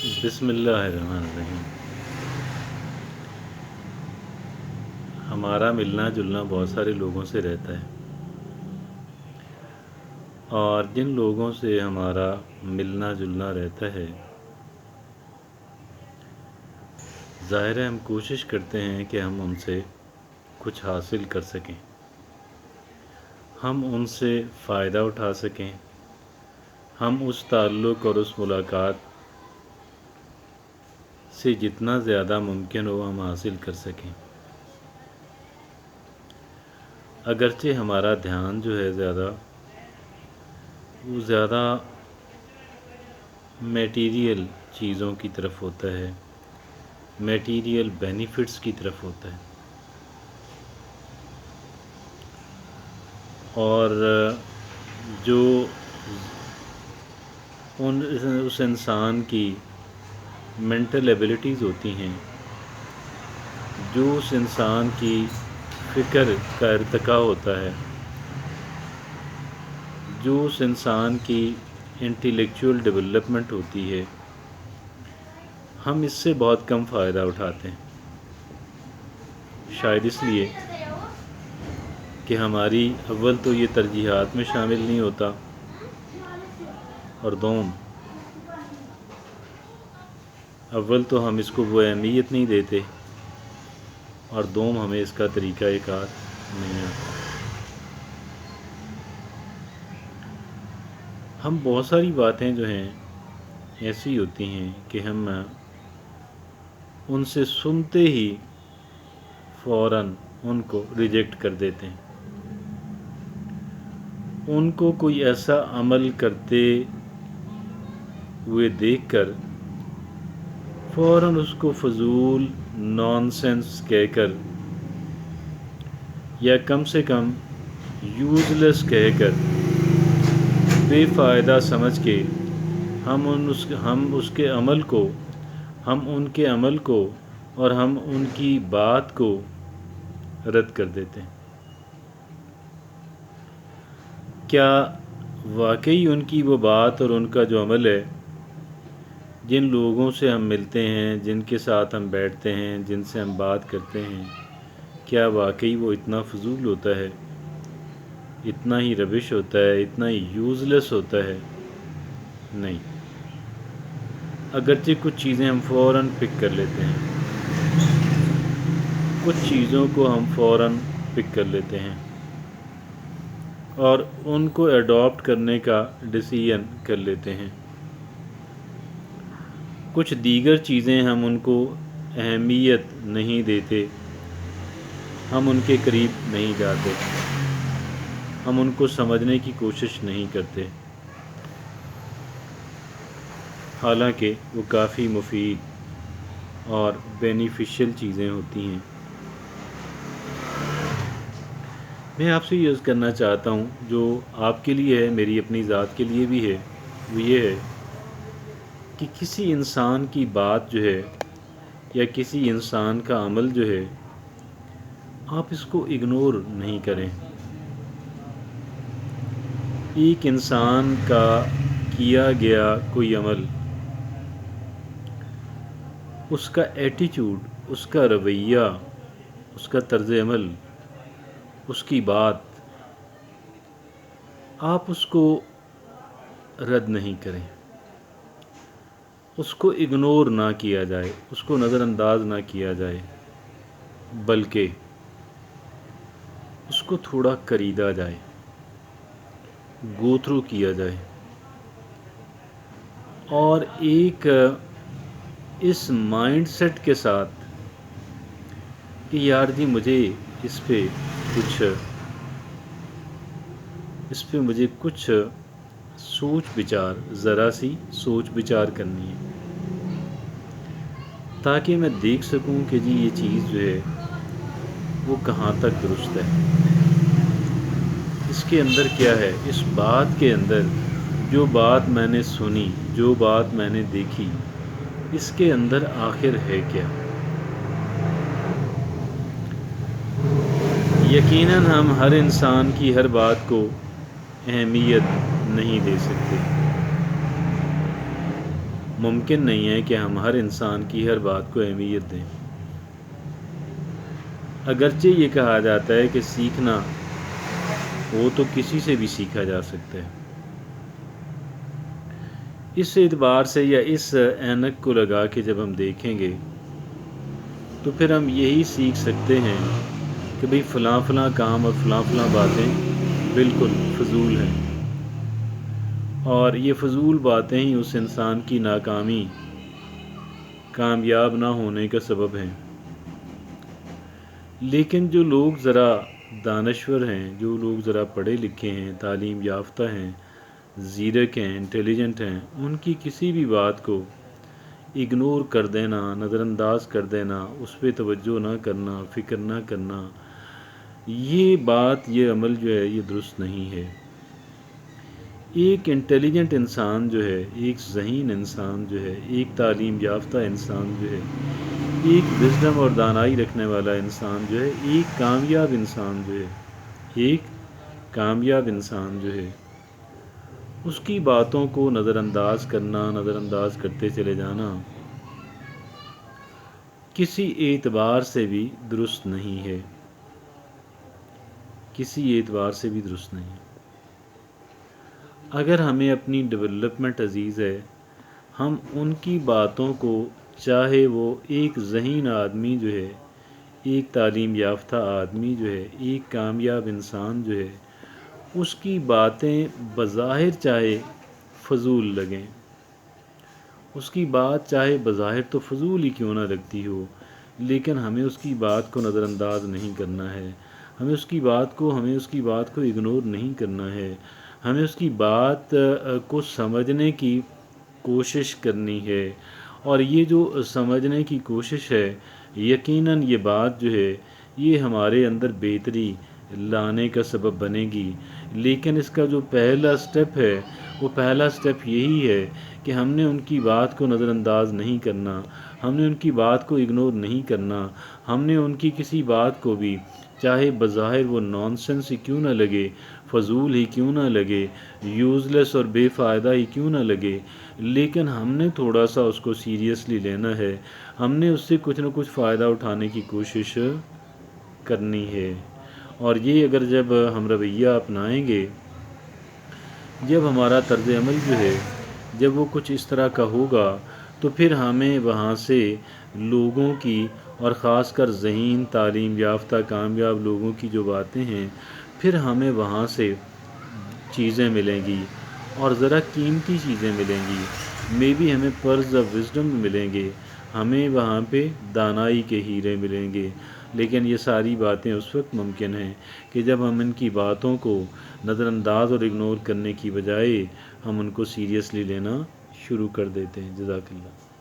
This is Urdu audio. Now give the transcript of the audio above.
بسم اللہ الرحمن الرحیم۔ ہمارا ملنا جلنا بہت سارے لوگوں سے رہتا ہے، اور جن لوگوں سے ہمارا ملنا جلنا رہتا ہے، ظاہر ہے ہم کوشش کرتے ہیں کہ ہم ان سے کچھ حاصل کر سکیں، ہم ان سے فائدہ اٹھا سکیں، ہم اس تعلق اور اس ملاقات سے جتنا زیادہ ممکن ہو ہم حاصل کر سکیں۔ اگرچہ ہمارا دھیان جو ہے وہ زیادہ میٹیریل چیزوں کی طرف ہوتا ہے، میٹیریل بینیفٹس کی طرف ہوتا ہے، اور جو اس انسان کی مینٹل ایبلٹیز ہوتی ہیں، جو اس انسان کی فکر کا ارتقاء ہوتا ہے، جو اس انسان کی انٹیلیکچول ڈیولپمنٹ ہوتی ہے، ہم اس سے بہت کم فائدہ اٹھاتے ہیں۔ شاید اس لیے کہ ہماری اول تو یہ ترجیحات میں شامل نہیں ہوتا، اور دوم اول تو ہم اس کو وہ اہمیت نہیں دیتے، اور دوم ہمیں اس کا طریقہ کار نہیں آتا۔ ہم بہت ساری باتیں جو ہیں ایسی ہوتی ہیں کہ ہم ان سے سنتے ہی فوراً ان کو ریجیکٹ کر دیتے ہیں، ان کو کوئی ایسا عمل کرتے ہوئے دیکھ کر فوراً اس کو فضول نان سینس کہہ کر، یا کم سے کم یوز لیس کہہ کر، بے فائدہ سمجھ کے ہم ان کے عمل کو اور ہم ان کی بات کو رد کر دیتے ہیں۔ کیا واقعی ان کی وہ بات اور ان کا جو عمل ہے، جن لوگوں سے ہم ملتے ہیں، جن کے ساتھ ہم بیٹھتے ہیں، جن سے ہم بات کرتے ہیں، کیا واقعی وہ اتنا فضول ہوتا ہے، اتنا ہی ربش ہوتا ہے، اتنا ہی یوز لیس ہوتا ہے؟ نہیں۔ اگرچہ کچھ چیزیں ہم فوراً پک کر لیتے ہیں، کچھ چیزوں کو ہم فوراً پک کر لیتے ہیں اور ان کو ایڈاپٹ کرنے کا ڈیسیژن کر لیتے ہیں، کچھ دیگر چیزیں ہم ان کو اہمیت نہیں دیتے، ہم ان کے قریب نہیں جاتے، ہم ان کو سمجھنے کی کوشش نہیں کرتے، حالانکہ وہ کافی مفید اور بینیفیشل چیزیں ہوتی ہیں۔ میں آپ سے یہ عرض کرنا چاہتا ہوں، جو آپ کے لیے ہے، میری اپنی ذات کے لیے بھی ہے، وہ یہ ہے کہ کسی انسان کی بات جو ہے یا کسی انسان کا عمل جو ہے، آپ اس کو اگنور نہیں کریں۔ ایک انسان کا کیا گیا کوئی عمل، اس کا ایٹیچیوڈ، اس کا رویہ، اس کا طرز عمل، اس کی بات، آپ اس کو رد نہیں کریں، اس کو اگنور نہ کیا جائے، اس کو نظر انداز نہ کیا جائے، بلکہ اس کو تھوڑا کریدا جائے، گو تھرو کیا جائے، اور ایک اس مائنڈ سیٹ کے ساتھ کہ یار جی مجھے اس پہ مجھے کچھ سوچ بچار، ذرا سی سوچ بچار کرنی ہے، تاکہ میں دیکھ سکوں کہ جی یہ چیز جو ہے وہ کہاں تک درست ہے، اس کے اندر کیا ہے، اس بات کے اندر جو بات میں نے سنی، جو بات میں نے دیکھی، اس کے اندر آخر ہے کیا۔ یقیناً ہم ہر انسان کی ہر بات کو اہمیت نہیں دے سکتے، ممکن نہیں ہے کہ ہم ہر انسان کی ہر بات کو اہمیت دیں۔ اگرچہ یہ کہا جاتا ہے کہ سیکھنا وہ تو کسی سے بھی سیکھا جا سکتا ہے۔ اس اعتبار سے یا اس اینک کو لگا کے جب ہم دیکھیں گے تو پھر ہم یہی سیکھ سکتے ہیں کہ بھئی فلاں فلاں کام اور فلاں فلاں باتیں بالکل فضول ہیں، اور یہ فضول باتیں ہی اس انسان کی ناکامی، کامیاب نہ ہونے کا سبب ہیں۔ لیکن جو لوگ ذرا دانشور ہیں، جو لوگ ذرا پڑھے لکھے ہیں، تعلیم یافتہ ہیں، زیرک ہیں، انٹیلیجنٹ ہیں، ان کی کسی بھی بات کو اگنور کر دینا، نظر انداز کر دینا، اس پہ توجہ نہ کرنا، فکر نہ کرنا، یہ عمل جو ہے یہ درست نہیں ہے۔ ایک انٹیلیجنٹ انسان جو ہے، ایک ذہین انسان جو ہے، ایک تعلیم یافتہ انسان جو ہے، ایک وزڈم اور دانائی رکھنے والا انسان جو ہے، ایک کامیاب انسان جو ہے، اس کی باتوں کو نظر انداز کرنا، نظر انداز کرتے چلے جانا کسی اعتبار سے بھی درست نہیں ہے، کسی اعتبار سے بھی درست نہیں ہے۔ اگر ہمیں اپنی ڈیولپمنٹ عزیز ہے، ہم ان کی باتوں کو، چاہے وہ ایک ذہین آدمی جو ہے، ایک تعلیم یافتہ آدمی جو ہے، ایک کامیاب انسان جو ہے، اس کی باتیں بظاہر چاہے فضول لگیں، اس کی بات چاہے بظاہر تو فضول ہی کیوں نہ لگتی ہو، لیکن ہمیں اس کی بات کو نظر انداز نہیں کرنا ہے، ہمیں اس کی بات کو اگنور نہیں کرنا ہے، ہمیں اس کی بات کو سمجھنے کی کوشش کرنی ہے، اور یہ جو سمجھنے کی کوشش ہے، یقیناً یہ بات جو ہے یہ ہمارے اندر بہتری لانے کا سبب بنے گی۔ لیکن اس کا جو پہلا سٹیپ ہے، وہ پہلا سٹیپ یہی ہے کہ ہم نے ان کی بات کو نظر انداز نہیں کرنا، ہم نے ان کی بات کو اگنور نہیں کرنا، ہم نے ان کی کسی بات کو بھی، چاہے بظاہر وہ نان سینس ہی کیوں نہ لگے، فضول ہی کیوں نہ لگے، یوز لیس اور بے فائدہ ہی کیوں نہ لگے، لیکن ہم نے تھوڑا سا اس کو سیریسلی لینا ہے، ہم نے اس سے کچھ نہ کچھ فائدہ اٹھانے کی کوشش کرنی ہے۔ اور یہ اگر جب ہم رویہ اپنائیں گے، جب ہمارا طرز عمل جو ہے جب وہ کچھ اس طرح کا ہوگا، تو پھر ہمیں وہاں سے لوگوں کی، اور خاص کر ذہین، تعلیم یافتہ، کامیاب لوگوں کی جو باتیں ہیں، پھر ہمیں وہاں سے چیزیں ملیں گی، اور ذرا قیمتی چیزیں ملیں گی، مے بی ہمیں پرز آف وزڈم ملیں گے، ہمیں وہاں پہ دانائی کے ہیرے ملیں گے۔ لیکن یہ ساری باتیں اس وقت ممکن ہیں کہ جب ہم ان کی باتوں کو نظر انداز اور اگنور کرنے کی بجائے ہم ان کو سیریسلی لینا شروع کر دیتے ہیں۔ جزاک اللہ۔